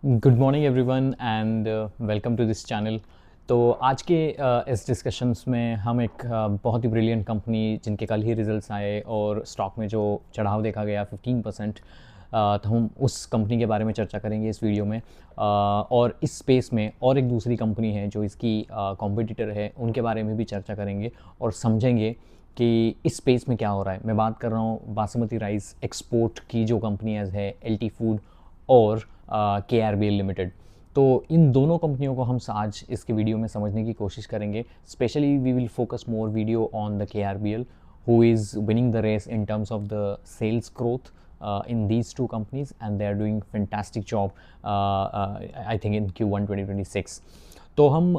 Good morning everyone and welcome to this channel. तो आज के इस डिस्कशंस में हम एक बहुत ही ब्रिलियंट कंपनी जिनके कल ही रिजल्ट्स आए और स्टॉक में जो चढ़ाव देखा गया 15%, तो हम उस कंपनी के बारे में चर्चा करेंगे इस वीडियो में। और इस स्पेस में और एक दूसरी कंपनी है जो इसकी कॉम्पिटिटर है, उनके बारे में भी चर्चा करेंगे और समझेंगे कि इस स्पेस में क्या हो रहा है। मैं बात कर रहा हूँ बासमती राइस एक्सपोर्ट की जो कंपनियाँ है, एल फूड और के आर बी एल लिमिटेड। तो इन दोनों कंपनियों को हम आज इसके वीडियो में समझने की कोशिश करेंगे। Specially we will focus more video on the K R B L, who is winning the race in terms of the sales growth in these two companies, and they are doing fantastic job, I think in Q1 2026. तो हम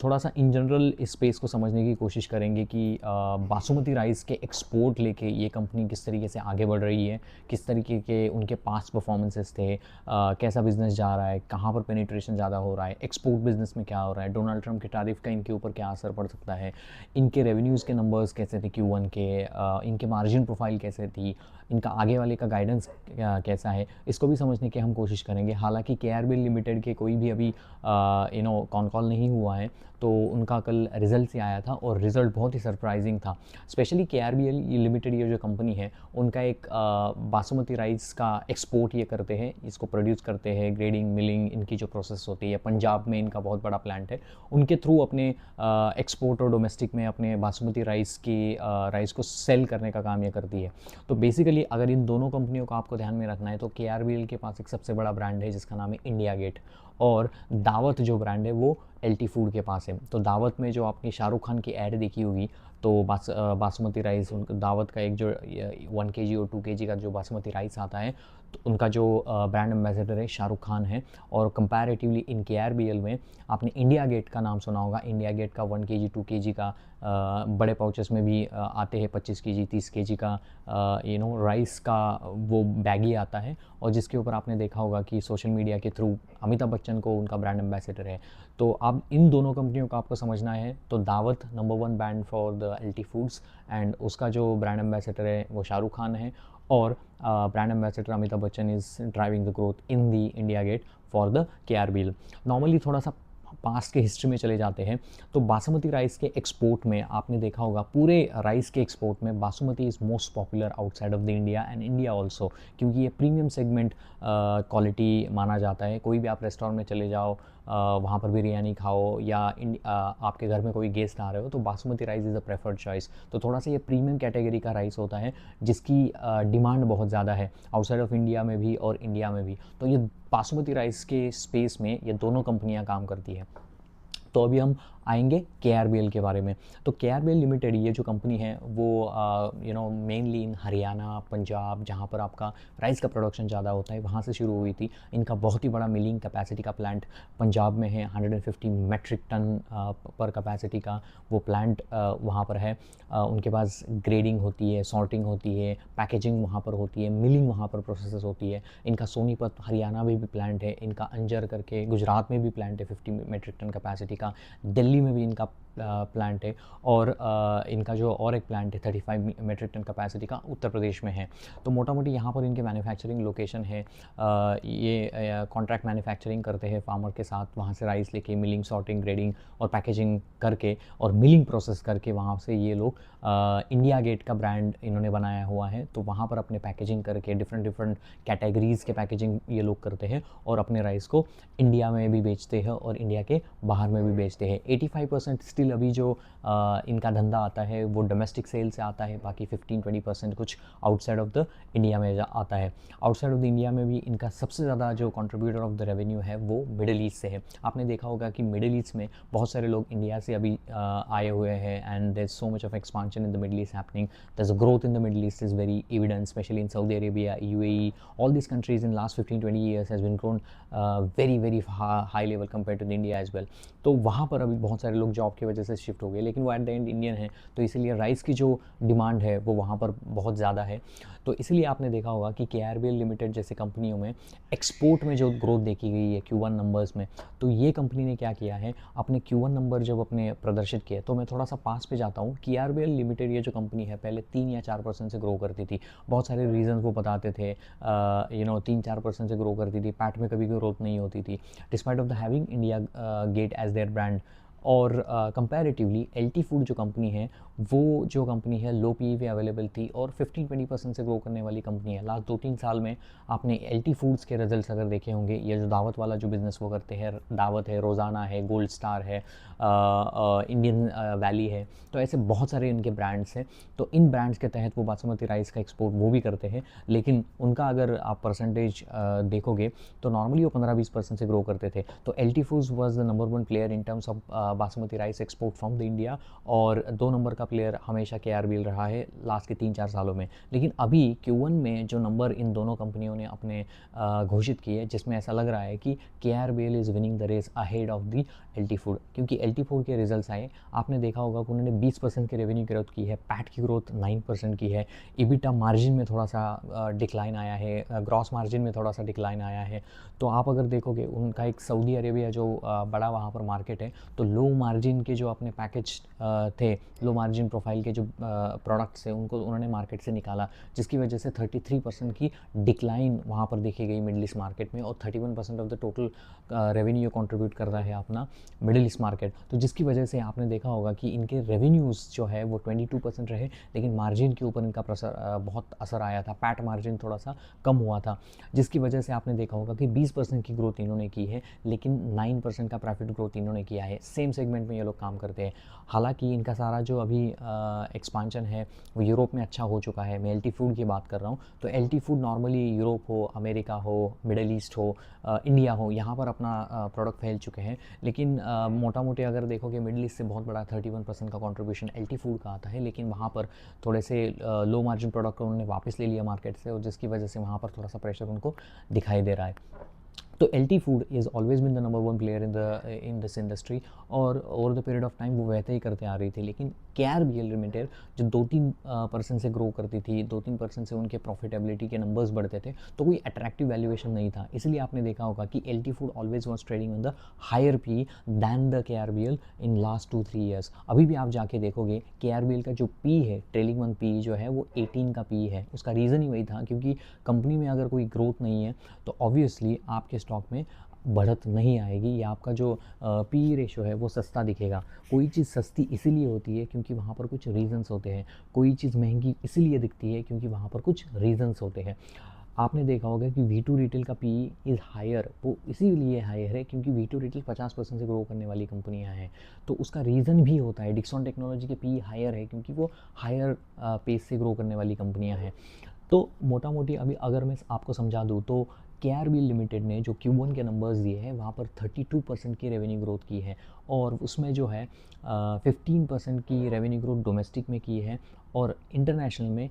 थोड़ा सा in general इस space को समझने की कोशिश करेंगे कि बासमती राइस के एक्सपोर्ट लेके ये कंपनी किस तरीके से आगे बढ़ रही है, किस तरीके के उनके पास्ट परफॉर्मेंसेस थे, कैसा बिजनेस जा रहा है, कहाँ पर पेनिट्रेशन ज़्यादा हो रहा है, एक्सपोर्ट बिजनेस में क्या हो रहा है, डोनाल्ड ट्रंप के टैरिफ का इनके ऊपर क्या असर पड़ सकता है, इनके रेवेन्यूज़ के नंबर्स कैसे थे Q1 के, इनके मार्जिन प्रोफाइल कैसे थी, इनका आगे वाले का गाइडेंस कैसा है, इसको भी समझने की हम कोशिश करेंगे। हालांकि के आर बी एल लिमिटेड के कोई भी अभी कॉन कॉल नहीं हुआ है, तो उनका कल रिज़ल्ट से आया था और रिज़ल्ट बहुत ही सरप्राइजिंग था। स्पेशली के आर बी एल लिमिटेड ये जो कंपनी है, उनका एक बासमती राइस का एक्सपोर्ट ये करते हैं, इसको प्रोड्यूस करते हैं, ग्रेडिंग मिलिंग इनकी जो प्रोसेस होती है, पंजाब में इनका बहुत बड़ा प्लांट है। उनके थ्रू अपने एक्सपोर्ट और डोमेस्टिक में अपने बासमती राइस को सेल करने का काम ये करती है। तो बेसिकली अगर इन दोनों कंपनियों को आपको ध्यान में रखना है, तो के आर बी एल के पास एक सबसे बड़ा ब्रांड है जिसका नाम है इंडिया गेट, और दावत जो ब्रांड है वो एल टी फूड के पास है। तो दावत में जो आपने शाहरुख खान की ऐड देखी होगी, तो बासमती राइस दावत का एक जो 1 kg और 2 kg का जो बासमती राइस आता है, तो उनका जो ब्रांड एम्बेसडर है शाहरुख खान है। और कंपैरेटिवली इन के आर बी एल में आपने इंडिया गेट का नाम सुना होगा। इंडिया गेट का 1 kg 2 kg का बड़े पाउचेस में भी आते हैं, 25 kg 30 kg का राइस का वो बैग ही आता है, और जिसके ऊपर आपने देखा होगा कि सोशल मीडिया के थ्रू अमिताभ बच्चन को उनका ब्रांड एम्बेसडर है। तो अब इन दोनों कंपनियों का आपको समझना है, तो दावत number 1 brand for the L T foods, and उसका जो ब्रांड एम्बेसडर है वो शाहरुख खान है, और brand ambassador Amitabh Bachchan is driving the growth in the India get for the K R B L. Normally थोड़ा सा पास्ट के हिस्ट्री में चले जाते हैं, तो बासमती राइस के एक्सपोर्ट में आपने देखा होगा, पूरे राइस के एक्सपोर्ट में basmati is most popular outside of the India and India also, क्योंकि ये प्रीमियम सेगमेंट क्वालिटी माना जाता है। कोई भी आप रेस्टोरेंट में चले जाओ, वहाँ पर बिरयानी खाओ, या आपके घर में कोई गेस्ट आ रहे हो, तो basmati rice is the preferred choice. तो थोड़ा सा ये प्रीमियम कैटेगरी का राइस होता है जिसकी डिमांड बहुत ज़्यादा है आउटसाइड ऑफ इंडिया में भी और इंडिया में भी। तो ये बासमती राइस के स्पेस में ये दोनों कंपनियां काम करती है। तो अभी हम आएंगे के आर बी एल के बारे में। तो के आर बी एल लिमिटेड ये जो कंपनी है वो मेनली इन हरियाणा पंजाब, जहाँ पर आपका राइस का प्रोडक्शन ज़्यादा होता है, वहाँ से शुरू हुई थी। इनका बहुत ही बड़ा मिलिंग कैपेसिटी का प्लांट पंजाब में है, 150 मेट्रिक टन पर कैपेसिटी का वो प्लांट वहाँ पर है। उनके पास ग्रेडिंग होती है, सॉर्टिंग होती है, पैकेजिंग वहाँ पर होती है, मिलिंग वहाँ पर प्रोसेस होती है। इनका सोनीपत हरियाणा में भी प्लांट है, इनका अंजर करके गुजरात में भी प्लांट है 50 मेट्रिक टन कैपेसिटी का, दिल्ली में भी इनका प्लांट है, और इनका जो और एक प्लांट है 35 मेट्रिक टन कैपेसिटी का उत्तर प्रदेश में है। तो मोटा मोटी यहाँ पर इनके मैन्युफैक्चरिंग लोकेशन है। ये कॉन्ट्रैक्ट मैन्युफैक्चरिंग करते हैं फार्मर के साथ, वहाँ से राइस लेके मिलिंग सॉर्टिंग ग्रेडिंग और पैकेजिंग करके और मिलिंग प्रोसेस करके वहाँ से ये लोग इंडिया गेट का ब्रांड इन्होंने बनाया हुआ है। तो वहाँ पर अपने पैकेजिंग करके डिफरेंट डिफरेंट कैटेगरीज़ के पैकेजिंग ये लोग करते हैं और अपने राइस को इंडिया में भी बेचते हैं और इंडिया के बाहर में भी बेचते हैं। 85% स्टिल अभी जो इनका धंधा आता है वो डोमेस्टिक सेल से आता है, बाकी 15-20% कुछ आउटसाइड ऑफ द इंडिया में आता है। आउटसाइड ऑफ द इंडिया में भी इनका सबसे ज़्यादा जो कंट्रीब्यूटर ऑफ द रेवेन्यू है वो मिडिल ईस्ट से है। आपने देखा होगा कि मिडिल ईस्ट में बहुत सारे लोग इंडिया से अभी आए हुए हैं, and there is so much of expansion in the Middle East happening. There is a growth in the Middle east is very evident, specially in Saudi Arabia, UAE, all these countries in last 15-20 years has been grown very very high level compared to the India as well. तो वहाँ पर अभी बहुत बहुत सारे लोग job की वजह से शिफ्ट हो गए, लेकिन वो एट द एंड इंडियन है, तो इसीलिए राइस की जो डिमांड है वो वहाँ पर बहुत ज़्यादा है। तो इसलिए आपने देखा होगा कि KRBL लिमिटेड जैसी कंपनियों में एक्सपोर्ट में जो ग्रोथ देखी गई है Q1 नंबर्स में, तो ये कंपनी ने क्या किया है, अपने Q1 नंबर जब अपने प्रदर्शित किए, तो मैं थोड़ा सा पास पे जाता हूँ। KRBL लिमिटेड ये जो कंपनी है पहले 3 या 4% से ग्रो करती थी, बहुत सारे रीजन वो बताते थे, 3-4% से ग्रो करती थी, पैट में कभी ग्रोथ नहीं होती थी, despite of the having India Gate as their brand. और कंपैरेटिवली LT फूड जो कंपनी है, वो जो कंपनी है लो PEV अवेलेबल थी और 15-20% से ग्रो करने वाली कंपनी है। लास्ट 2-3 साल में आपने LT फूड्स के रिजल्ट्स अगर देखे होंगे, ये जो दावत वाला जो बिज़नेस वो करते हैं, दावत है, रोज़ाना है, गोल्ड स्टार है, इंडियन वैली है, तो ऐसे बहुत सारे इनके ब्रांड्स हैं। तो इन ब्रांड्स के तहत वो बासमती राइस का एक्सपोर्ट वो भी करते हैं, लेकिन उनका अगर आप परसेंटेज देखोगे तो नॉर्मली वो 15-20% से ग्रो करते थे। तो LT foods was the number 1 player in terms of basmati rice export from the India, और 2 नंबर का प्लेयर हमेशा KRBL रहा है लास्ट के 3-4 सालों में। लेकिन अभी Q1 में जो नंबर इन दोनों कंपनियों ने अपने घोषित किए, जिसमें ऐसा लग रहा है कि KRBL is winning the race ahead of the LT food, क्योंकि LT फूड के रिजल्ट्स आए, आपने देखा होगा कि उन्होंने 20% की रेवेन्यू ग्रोथ की है, पैट की ग्रोथ 9% की है, EBITDA मार्जिन में थोड़ा सा डिक्लाइन आया है, ग्रॉस मार्जिन में थोड़ा सा डिक्लाइन आया है। तो आप अगर देखोगे उनका एक सऊदी अरेबिया जो बड़ा वहाँ पर मार्केट है, तो लो मार्जिन के जो अपने पैकेज थे, लो मार्जिन प्रोफाइल के जो प्रोडक्ट्स थे, उनको उन्होंने मार्केट से निकाला, जिसकी वजह से 33% की डिक्लाइन वहाँ पर देखी गई मिडिल ईस्ट मार्केट में, और 31% of the total revenue contribute कर रहा है अपना मिडिल ईस्ट मार्केट। तो जिसकी वजह से आपने देखा होगा कि इनके रेवेन्यूज़ जो है वो 22% रहे, लेकिन मार्जिन के ऊपर इनका बहुत असर आया था, पैट मार्जिन थोड़ा सा कम हुआ था, जिसकी वजह से आपने देखा होगा कि 20% की ग्रोथ इन्होंने की है, लेकिन 9% का प्रॉफिट ग्रोथ इन्होंने किया है। सेम सेगमेंट में ये लोग काम करते हैं। हालांकि इनका सारा जो अभी एक्सपांशन है वो यूरोप में अच्छा हो चुका है। मैं LT फूड की बात कर रहा हूँ, तो LT फूड नॉर्मली यूरोप हो, अमेरिका हो, मिडल ईस्ट हो, इंडिया हो, यहाँ पर अपना प्रोडक्ट फैल चुके हैं। लेकिन मोटा मोटी अगर देखोगे मिडिल ईस्ट से बहुत बड़ा 31% का कंट्रीब्यूशन LT फूड का आता है, लेकिन वहाँ पर थोड़े से लो मार्जिन प्रोडक्ट उन्होंने वापस ले लिया मार्केट से, और जिसकी वजह से वहाँ पर थोड़ा सा प्रेशर उनको दिखाई दे रहा है। तो LT food is always been the number 1 player in this industry, और over the period of time वो वैसे ही करते आ रही थी। लेकिन KRBL लिमिटेड जो 2-3% से ग्रो करती थी, 2-3% से उनके प्रॉफिटेबिलिटी के नंबर्स बढ़ते थे, तो कोई अट्रैक्टिव वैल्यूएशन नहीं था। इसलिए आपने देखा होगा कि LT food always was trading on the higher PE than the KRBL in last 2-3 years. अभी भी आप जाके देखोगे KRBL का जो PE है, ट्रेलिंग 1 PE जो है वो 18 का PE है। उसका रीज़न ही वही था, क्योंकि कंपनी में अगर कोई ग्रोथ नहीं है तो ऑब्वियसली आपके स्टॉक में बढ़त नहीं आएगी, या आपका जो PE रेशो है वो सस्ता दिखेगा। कोई चीज़ सस्ती इसीलिए होती है क्योंकि वहाँ पर कुछ रीजंस होते हैं, कोई चीज़ महंगी इसीलिए दिखती है क्योंकि वहाँ पर कुछ रीजंस होते हैं। आपने देखा होगा कि V2 रिटेल का PE इज़ हायर, वो इसीलिए हायर है क्योंकि V2 रिटेल 50% से ग्रो करने वाली कंपनियां हैं, तो उसका रीज़न भी होता है। डिक्सॉन टेक्नोलॉजी के PE हायर है क्योंकि वो हायर पेस से ग्रो करने वाली कंपनियां हैं। तो मोटा मोटी अभी अगर मैं आपको समझा दूँ, तो KRBL लिमिटेड ने जो Q1 के नंबर्स दिए हैं वहाँ पर 32% की रेवेन्यू ग्रोथ की है, और उसमें जो है 15% की रेवेन्यू ग्रोथ डोमेस्टिक में की है, और इंटरनेशनल में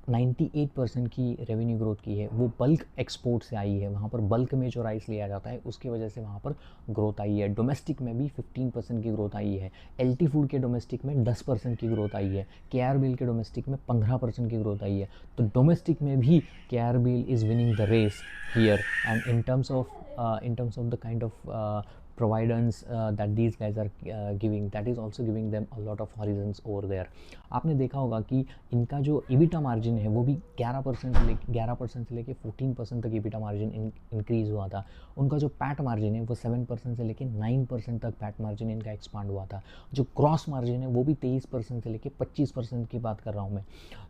98% की रेवेन्यू ग्रोथ की है। वो बल्क एक्सपोर्ट से आई है, वहाँ पर बल्क में जो राइस लिया जाता है उसकी वजह से वहाँ पर ग्रोथ आई है। डोमेस्टिक में भी 15% की ग्रोथ आई है। LT फूड के डोमेस्टिक में 10% की ग्रोथ आई है। KRBL के डोमेस्टिक में 15% की ग्रोथ आई है। तो डोमेस्टिक में भी KRBL is winning the race here, and in terms of the kind of providence that these guys are giving, that is also giving them a lot of horizons over there. आपने देखा होगा कि इनका जो EBITDA margin है वो भी 11% से लेके 14% तक EBITDA मार्जिन इंक्रीज़ हुआ था। उनका जो पैट मार्जिन है वो 7% से लेके 9% तक पैट मार्जिन इनका एक्सपांड हुआ था। जो क्रॉस मार्जिन है वो भी 23% से लेके 25% की बात कर रहा हूँ मैं।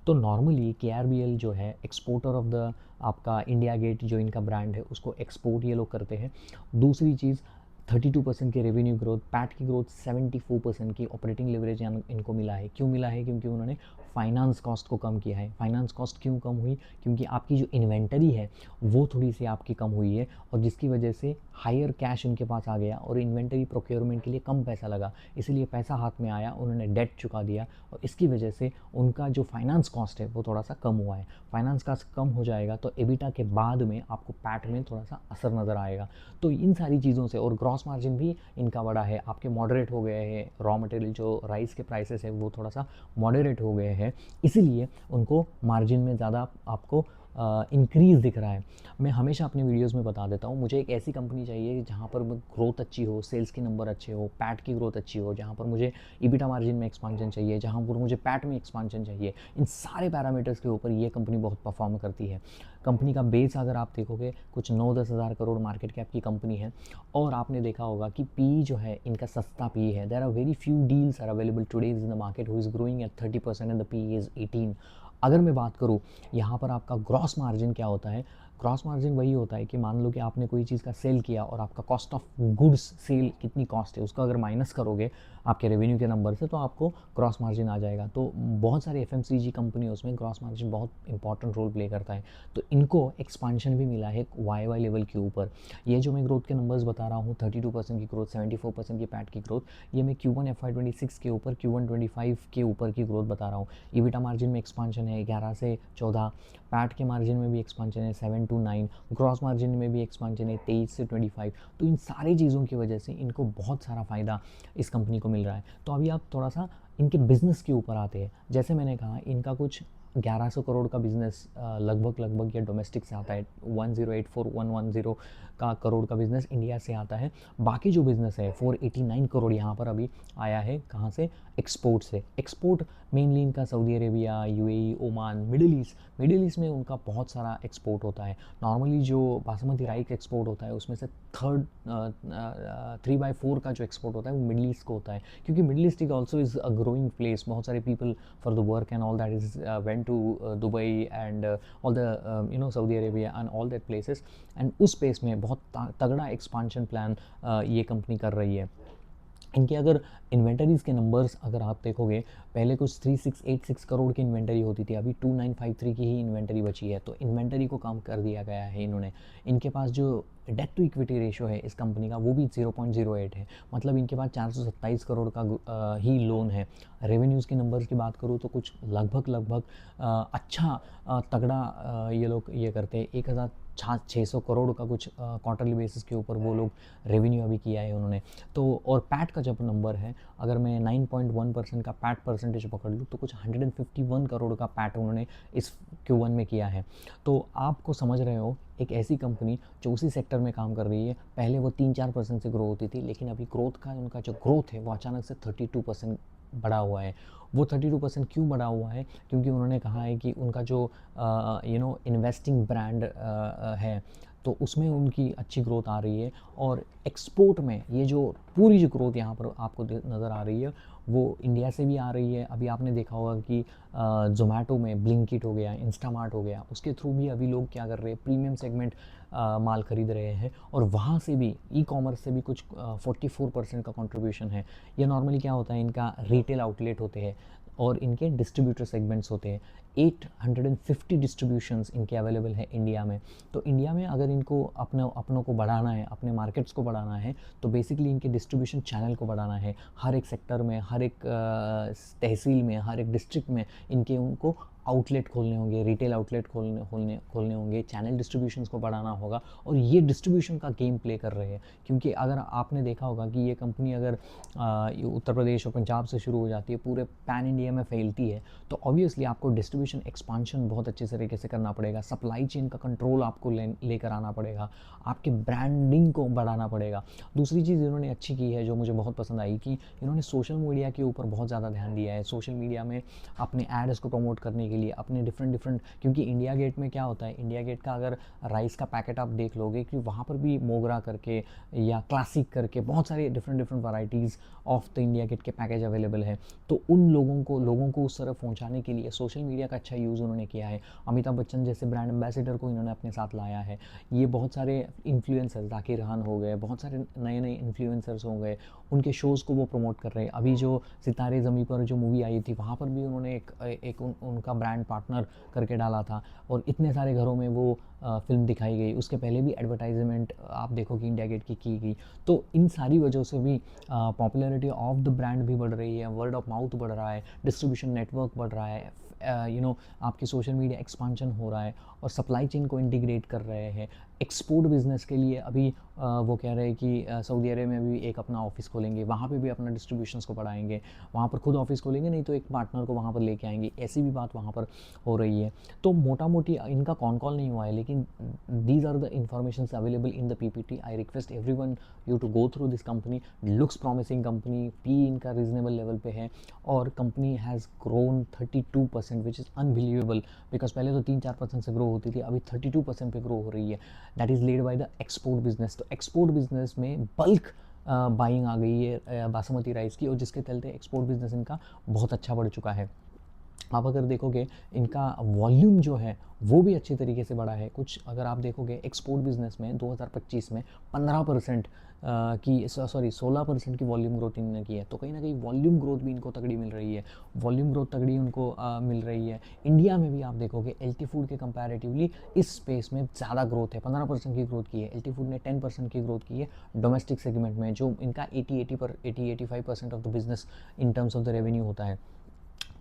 तो नॉर्मली KRBL जो है एक्सपोर्टर ऑफ द आपका इंडिया गेट जो इनका ब्रांड है उसको एक्सपोर्ट ये लोग करते हैं। दूसरी चीज़ 32% की रेवेन्यू ग्रोथ, पैट की ग्रोथ 74% की, ऑपरेटिंग लेवरेज इनको मिला है। क्यों मिला है? क्योंकि उन्होंने फाइनेंस कॉस्ट को कम किया है। फाइनेंस कॉस्ट क्यों कम हुई? क्योंकि आपकी जो इन्वेंटरी है वो थोड़ी सी आपकी कम हुई है, और जिसकी वजह से हायर कैश उनके पास आ गया और इन्वेंटरी प्रोक्योरमेंट के लिए कम पैसा लगा, इसलिए पैसा हाथ में आया, उन्होंने डेट चुका दिया, और इसकी वजह से उनका जो फाइनेंस कॉस्ट है वो थोड़ा सा कम हुआ है। फाइनेंस कॉस्ट कम हो जाएगा तो EBITDA के बाद में आपको पैट में थोड़ा सा असर नज़र आएगा। तो इन सारी चीज़ों से, और ग्रॉस ग्रॉस मार्जिन भी इनका बड़ा है, आपके मॉडरेट हो गए हैं, रॉ मटेरियल जो राइस के प्राइसेस है वो थोड़ा सा मॉडरेट हो गए हैं, इसीलिए उनको मार्जिन में ज़्यादा आपको इंक्रीज़ दिख रहा है। मैं हमेशा अपनी वीडियोस में बता देता हूँ, मुझे एक ऐसी कंपनी चाहिए जहाँ पर ग्रोथ अच्छी हो, सेल्स के नंबर अच्छे हो, पैट की ग्रोथ अच्छी हो, जहाँ पर मुझे ईबिटा मार्जिन में एक्सपांशन चाहिए, जहाँ पर मुझे पैट में एक्सपांशन चाहिए। इन सारे पैरामीटर्स के ऊपर ये कंपनी बहुत परफॉर्म करती है। कंपनी का बेस अगर आप देखोगे कुछ 9-10 हज़ार करोड़ मार्केट कैप की कंपनी है, और आपने देखा होगा कि पी जो है इनका सस्ता पी है। There are very few deals are available today in the market who is growing at 30% and the P is 18। अगर मैं बात करूँ यहाँ पर आपका ग्रॉस मार्जिन क्या होता है, ग्रॉस मार्जिन वही होता है कि मान लो कि आपने कोई चीज़ का सेल किया और आपका कॉस्ट ऑफ गुड्स सेल कितनी कॉस्ट है उसको अगर माइनस करोगे आपके रेवेन्यू के नंबर से, तो आपको ग्रॉस मार्जिन आ जाएगा। तो बहुत सारी एफएमसीजी कंपनी उसमें ग्रॉस मार्जिन बहुत इंपॉर्टेंट रोल प्ले करता है। तो इनको एक्सपांशन भी मिला है वाई लेवल के ऊपर। ये जो मैं ग्रोथ के नंबर्स बता रहा हूँ, 32% की ग्रोथ, 74% की पैट की ग्रोथ, ये मैं Q1 FY26 के ऊपर Q1 25 के ऊपर की ग्रोथ बता रहा हूँ। ईबिटा मार्जिन में एक्सपांशन है 11 से 14, पैट के मार्जिन में भी एक्सपांशन है 7 to 9, ग्रॉस मार्जिन में भी एक्सपांशन है 23 से 25। तो इन सारी चीज़ों की वजह से इनको बहुत सारा फ़ायदा इस कंपनी को मिल रहा है। तो अभी आप थोड़ा सा इनके बिज़नेस के ऊपर आते हैं। जैसे मैंने कहा इनका कुछ 1100 करोड़ का बिज़नेस लगभग ये डोमेस्टिक से आता है, 1084110 का करोड़ का बिज़नेस इंडिया से आता है। बाकी जो बिज़नेस है 489 करोड़ यहाँ पर अभी आया है, कहाँ से? एक्सपोर्ट से। एक्सपोर्ट मेनली इनका Saudi Arabia, UAE, Oman, middle east में उनका बहुत सारा एक्सपोर्ट होता है। नॉर्मली जो बासमती राइस एक्सपोर्ट होता है उसमें से 3/4 का जो एक्सपोर्ट होता है वो मिडिल ईस्ट को होता है, क्योंकि middle east is also is a growing place. बहुत सारे people for the work and all that is went to Dubai and all the Saudi Arabia and all that places, and उस space में बहुत तगड़ा एक्सपांशन प्लान ये company कर रही है। इनके अगर इन्वेंटरीज़ के नंबर्स अगर आप देखोगे, पहले कुछ 3686 करोड़ की इन्वेंटरी होती थी, अभी 2953 की ही इन्वेंटरी बची है। तो इन्वेंटरी को कम कर दिया गया है इन्होंने। इनके पास जो डेट टू इक्विटी रेशो है इस कंपनी का वो भी 0.08 है, मतलब इनके पास 427 करोड़ का ही लोन है। रेवेन्यूज़ के नंबर्स की बात करूँ तो कुछ लगभग अच्छा तगड़ा ये लोग ये करते हैं, 1600 करोड़ का कुछ क्वार्टरली बेसिस के ऊपर वो लोग रेवेन्यू अभी किया है उन्होंने। तो और पैट का जब नंबर है, अगर मैं 9.1% का पैट परसेंटेज पकड़ लूँ तो कुछ 151 करोड़ का पैट उन्होंने इस Q1 में किया है। तो आपको समझ रहे हो, एक ऐसी कंपनी जो उसी सेक्टर में काम कर रही है, पहले वो 3-4% से ग्रो होती थी, लेकिन अभी ग्रोथ का उनका जो ग्रोथ है वो अचानक से 32% बढ़ा हुआ है। वो 32% क्यों बढ़ा हुआ है? क्योंकि उन्होंने कहा है कि उनका जो इन्वेस्टिंग ब्रांड है, तो उसमें उनकी अच्छी ग्रोथ आ रही है। और एक्सपोर्ट में ये जो पूरी जो ग्रोथ यहाँ पर आपको नज़र आ रही है वो इंडिया से भी आ रही है। अभी आपने देखा होगा कि ज़ोमैटो में ब्लिंकिट हो गया, इंस्टामार्ट हो गया, उसके थ्रू भी अभी लोग क्या कर रहे हैं, प्रीमियम सेगमेंट माल खरीद रहे हैं, और वहाँ से भी ई कॉमर्स से भी कुछ 44% का कंट्रीब्यूशन है। ये नॉर्मली क्या होता है, इनका रिटेल आउटलेट होते हैं और इनके डिस्ट्रीब्यूटर सेगमेंट्स होते हैं। 850 डिस्ट्रीब्यूशंस इनके अवेलेबल है इंडिया में। तो इंडिया में अगर इनको अपनों को बढ़ाना है, अपने मार्केट्स को बढ़ाना है, तो बेसिकली इनके डिस्ट्रीब्यूशन चैनल को बढ़ाना है। हर एक सेक्टर में, हर एक तहसील में, हर एक डिस्ट्रिक्ट में इनके उनको आउटलेट खोलने होंगे, रिटेल आउटलेट खोलने होंगे, चैनल डिस्ट्रीब्यूशंस को बढ़ाना होगा, और ये डिस्ट्रीब्यूशन का गेम प्ले कर रहे हैं। क्योंकि अगर आपने देखा होगा कि ये कंपनी अगर उत्तर प्रदेश और पंजाब से शुरू हो जाती है, पूरे पैन इंडिया में फैलती है, तो ऑब्वियसली आपको डिस्ट्रीब्यूशन एक्सपांशन बहुत अच्छे तरीके से करना पड़ेगा, सप्लाई चेन का कंट्रोल आपको लेकर आना पड़ेगा, आपके ब्रांडिंग को बढ़ाना पड़ेगा। दूसरी चीज़ इन्होंने अच्छी की है जो मुझे बहुत पसंद आई, कि इन्होंने सोशल मीडिया के ऊपर बहुत ज़्यादा ध्यान दिया है। सोशल मीडिया में अपने एड्स को प्रमोट करने के लिए अपने डिफरेंट, क्योंकि इंडिया गेट में क्या होता है, इंडिया गेट का अगर राइस का पैकेट आप देख लोगे कि वहाँ पर भी मोगरा करके या क्लासिक करके बहुत सारे different varieties of the India Gate के पैकेज अवेलेबल है। तो उन लोगों को उस तरफ पहुँचाने के लिए सोशल मीडिया का अच्छा यूज़ उन्होंने किया है। अमिताभ बच्चन जैसे ब्रांड एम्बेसडर को इन्होंने अपने साथ लाया है। ये बहुत सारे इन्फ्लुएंसर्स, जाकिर खान हो गए, बहुत सारे नए इन्फ्लुएंसर्स हो गए, उनके शोज़ को वो प्रमोट कर रहे हैं। अभी जो सितारे ज़मीं पर जो मूवी आई थी, वहाँ पर भी उन्होंने उनका ब्रांड पार्टनर करके डाला था, और इतने सारे घरों में वो फिल्म दिखाई गई। उसके पहले भी एडवर्टाइजमेंट आप देखो कि इंडिया गेट की गई। तो इन सारी वजहों से भी पॉपुलैरिटी ऑफ द ब्रांड भी बढ़ रही है, वर्ड ऑफ माउथ बढ़ रहा है, डिस्ट्रीब्यूशन नेटवर्क बढ़ रहा है, आपकी सोशल मीडिया एक्सपांशन हो रहा है, और सप्लाई चेन को इंटीग्रेट कर रहे हैं। एक्सपोर्ट बिजनेस के लिए अभी वो कह रहे हैं कि सऊदी अरब में भी एक अपना ऑफिस खोलेंगे, वहाँ पे भी अपना डिस्ट्रीब्यूशंस को बढ़ाएंगे, वहाँ पर खुद ऑफिस खोलेंगे, नहीं तो एक पार्टनर को वहाँ पर लेके आएंगे, ऐसी भी बात वहाँ पर हो रही है। तो मोटा मोटी इनका कॉन कॉल नहीं हुआ है, लेकिन these are the information available in the PPT. I request every one you to go through this company. Looks promising company, P इनका रीजनेबल लेवल पे है और company has grown 32%, which is unbelievable, because पहले तो 3-4% से grow होती थी, अभी 32% पे ग्रो हो रही है। That is led by the export business. तो एक्सपोर्ट बिजनेस में बल्क बाइंग आ गई है बासमती राइस की, और जिसके चलते एक्सपोर्ट बिजनेस इनका बहुत अच्छा बढ़ चुका है। आप अगर देखोगे इनका वॉल्यूम जो है वो भी अच्छी तरीके से बढ़ा है। कुछ अगर आप देखोगे एक्सपोर्ट बिजनेस में 2025 में 15% की 16% की वॉल्यूम ग्रोथ इन्होंने की है। तो कहीं ना कहीं वॉल्यूम ग्रोथ भी इनको तगड़ी मिल रही है, वॉल्यूम ग्रोथ तगड़ी उनको मिल रही है। इंडिया में भी आप देखोगे एलटी फूड के कंपैरेटिवली इस स्पेस में ज़्यादा ग्रोथ है, 15% की ग्रोथ की है। एलटी फूड ने 10% की ग्रोथ की है डोमेस्टिक सेगमेंट में, जो इनका 80-85% of the business in terms of the revenue होता है।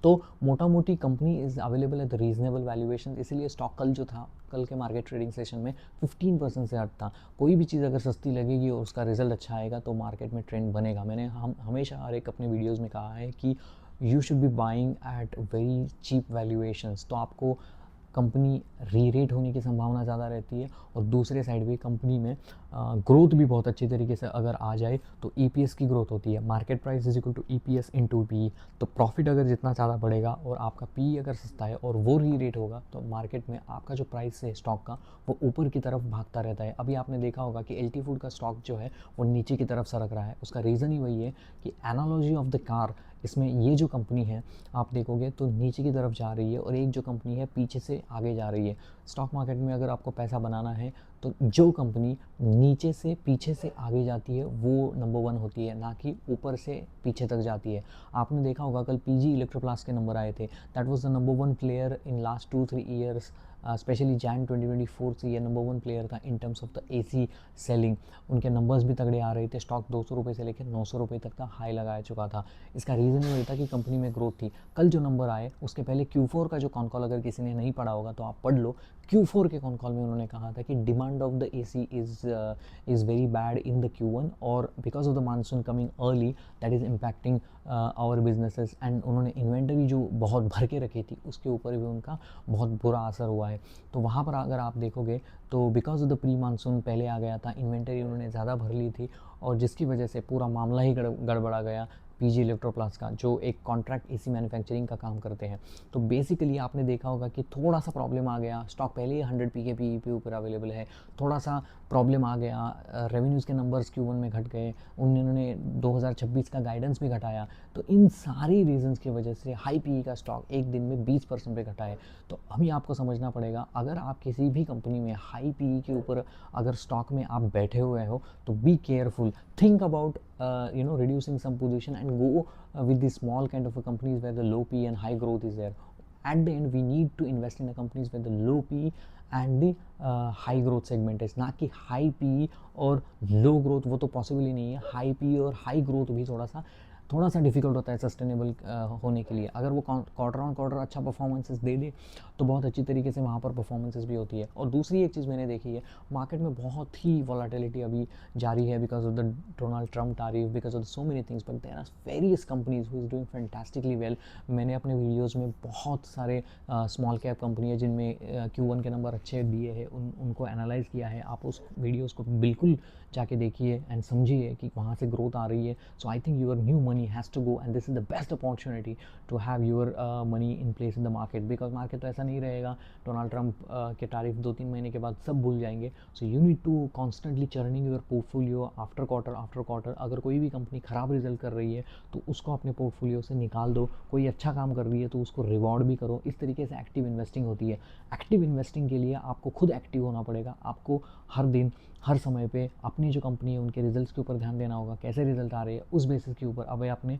तो मोटा मोटी company is available at the reasonable valuation, इसीलिए स्टॉक कल जो था, कल के मार्केट ट्रेडिंग सेशन में 15% से हट था। कोई भी चीज़ अगर सस्ती लगेगी और उसका रिजल्ट अच्छा आएगा तो मार्केट में ट्रेंड बनेगा। मैंने हम हमेशा हर एक अपने वीडियोज़ में कहा है कि you should be buying at very cheap valuations, तो आपको कंपनी री रेट होने की संभावना ज़्यादा रहती है, और दूसरे साइड भी कंपनी में ग्रोथ भी बहुत अच्छी तरीके से अगर आ जाए तो ईपीएस की ग्रोथ होती है। Market price is equal to EPS into P. तो प्रॉफिट अगर जितना ज़्यादा बढ़ेगा और आपका पी अगर सस्ता है और वो री रेट होगा, तो मार्केट में आपका जो प्राइस है स्टॉक का वो ऊपर की तरफ भागता रहता है। अभी आपने देखा होगा कि एलटी फूड का स्टॉक जो है वो नीचे की तरफ सरक रहा है। उसका रीज़न ही वही है कि एनालॉजी ऑफ द कार, इसमें ये जो कंपनी है आप देखोगे तो नीचे की तरफ जा रही है, और एक जो कंपनी है पीछे से आगे जा रही है। स्टॉक मार्केट में अगर आपको पैसा बनाना है तो जो कंपनी नीचे से पीछे से आगे जाती है वो नंबर 1 होती है, ना कि ऊपर से पीछे तक जाती है। आपने देखा होगा कल पीजी इलेक्ट्रोप्लास्ट के नंबर आए थे, that was the number 1 player in last 2-3 years, specially Jain 2024 से ये नंबर 1 प्लेयर था इन terms of the AC selling. उनके नंबर्स भी तगड़े आ रहे थे, स्टॉक 200 रुपये से लेकर 900 रुपये तक का हाई लगाया चुका था। इसका रीज़न ये था कि कंपनी में ग्रोथ थी। कल जो नंबर आए उसके पहले Q4 का जो कॉन कॉल अगर किसी ने नहीं पढ़ा होगा तो आप पढ़ लो। Q4 के कॉन कॉल में उन्होंने कहा था कि demand of the AC is very bad in the Q1, और because of the monsoon coming early that is impacting our businesses. And उन्होंने इन्वेंटरी जो बहुत भर के रखी थी उसके ऊपर भी उनका बहुत बुरा असर हुआ है। तो वहाँ पर अगर आप देखोगे तो because of the pre monsoon पहले आ गया था, इन्वेंटरी उन्होंने ज़्यादा भर ली थी, और जिसकी वजह से पूरा मामला ही गड़बड़ा गया पीजी इलेक्ट्रोप्लास्ट का, जो एक कॉन्ट्रैक्ट एसी मैन्युफैक्चरिंग का काम करते हैं। तो बेसिकली आपने देखा होगा कि थोड़ा सा प्रॉब्लम आ गया, स्टॉक पहले ही 100 पी के पी पे ऊपर अवेलेबल है, थोड़ा सा प्रॉब्लम आ गया, रेवेन्यूज़ के नंबर्स Q1 में घट गए, उन्होंने 2026 का गाइडेंस भी घटाया। तो इन सारी रीजंस की वजह से हाई पी का स्टॉक एक दिन में 20% पे घटा है। तो अभी आपको समझना पड़ेगा, अगर आप किसी भी कंपनी में हाई पी के ऊपर अगर स्टॉक में आप बैठे हुए हो तो be careful, think about reducing some position and go with the small kind of a companies where the low P and high growth is there. At the end we need to invest in the companies where the low P and the high growth segment is, ना कि high P और low growth, वो तो possible ही नहीं है। High P और high growth भी थोड़ा सा डिफिकल्ट होता है सस्टेनेबल होने के लिए। अगर वो क्वार्टर ऑन क्वार्टर अच्छा परफॉर्मेंसेस दे दे तो बहुत अच्छी तरीके से वहाँ पर परफॉर्मेंसेस भी होती है। और दूसरी एक चीज़ मैंने देखी है, मार्केट में बहुत ही वॉलेटिलिटी अभी जारी है because of the Donald Trump tariff, because of so many things, but there are various companies who is doing fantastically well. मैंने अपने वीडियोज़ में बहुत सारे स्मॉल कैप कंपनी है जिनमें Q1 के नंबर अच्छे दिए हैं, उनको एनालाइज़ किया है। आप उस वीडियोज़ को बिल्कुल जाके देखिए एंड समझिए कि वहाँ से ग्रोथ आ रही है। So I think your new money has to go, and this is the best opportunity to have your money in place in the market, because market तो ऐसा नहीं रहेगा डोनाल्ड ट्रम्प के तारीफ 2-3 महीने के बाद सब भूल जाएंगे। So you need to constantly churning your portfolio after quarter. अगर कोई भी कंपनी ख़राब रिजल्ट कर रही है तो उसको अपने पोर्टफोलियो से निकाल दो, कोई अच्छा काम कर रही है तो उसको रिवॉर्ड भी करो। इस तरीके से एक्टिव इन्वेस्टिंग होती है। एक्टिव इन्वेस्टिंग के लिए आपको खुद एक्टिव होना पड़ेगा, आपको हर दिन हर समय पे अपनी जो कंपनी है उनके रिजल्ट्स के ऊपर ध्यान देना होगा, कैसे रिजल्ट आ रहे हैं उस बेसिस के ऊपर अब अपने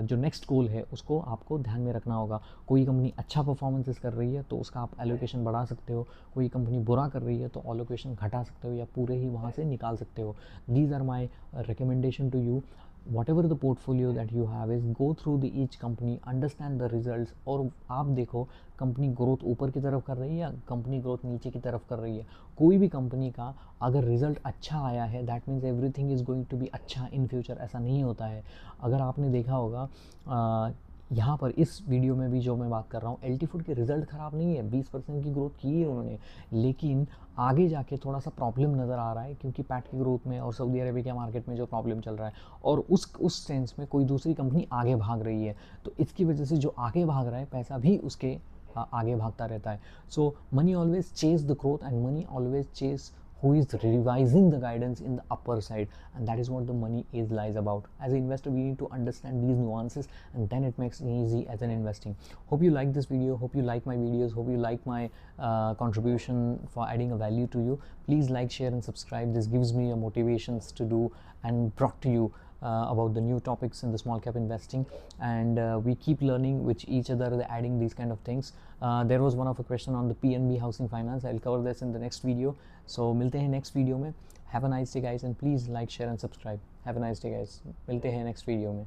जो नेक्स्ट गोल है उसको आपको ध्यान में रखना होगा। कोई कंपनी अच्छा परफॉर्मेंसेस कर रही है तो उसका आप एलोकेशन बढ़ा सकते हो, कोई कंपनी बुरा कर रही है तो एलोकेशन घटा सकते हो या पूरे ही वहाँ से निकाल सकते हो। These are my recommendation to you. Whatever the portfolio that you have is go through the each company, understand the results, और आप देखो कंपनी ग्रोथ ऊपर की तरफ कर रही है या कंपनी ग्रोथ नीचे की तरफ कर रही है। कोई भी कंपनी का अगर रिजल्ट अच्छा आया है that means everything is going to be अच्छा इन फ्यूचर, ऐसा नहीं होता है। अगर आपने देखा होगा यहाँ पर इस वीडियो में भी जो मैं बात कर रहा हूँ, एलटी फूड के रिजल्ट ख़राब नहीं है, 20% की ग्रोथ की है उन्होंने, लेकिन आगे जाके थोड़ा सा प्रॉब्लम नज़र आ रहा है क्योंकि पैट की ग्रोथ में और सऊदी अरेबिया के मार्केट में जो प्रॉब्लम चल रहा है, और उस सेंस में कोई दूसरी कंपनी आगे भाग रही है, तो इसकी वजह से जो आगे भाग रहा है पैसा भी उसके आगे भागता रहता है। So money always chase the growth and money always chase who is revising the guidance in the upper side, and that is what the money is lies about. As an investor we need to understand these nuances, and then it makes it easy as an investing. Hope you like this video, hope you like my videos, hope you like my contribution for adding a value to you. Please like, share and subscribe. This gives me a motivations to do and brought to you about the new topics in the small cap investing, and we keep learning with each other, adding these kind of things. There was one of a question on the PNB housing finance. I'll cover this in the next video. So मिलते हैं next video में. Have a nice day guys, and please like, share and subscribe. Have a nice day guys. मिलते हैं next video में.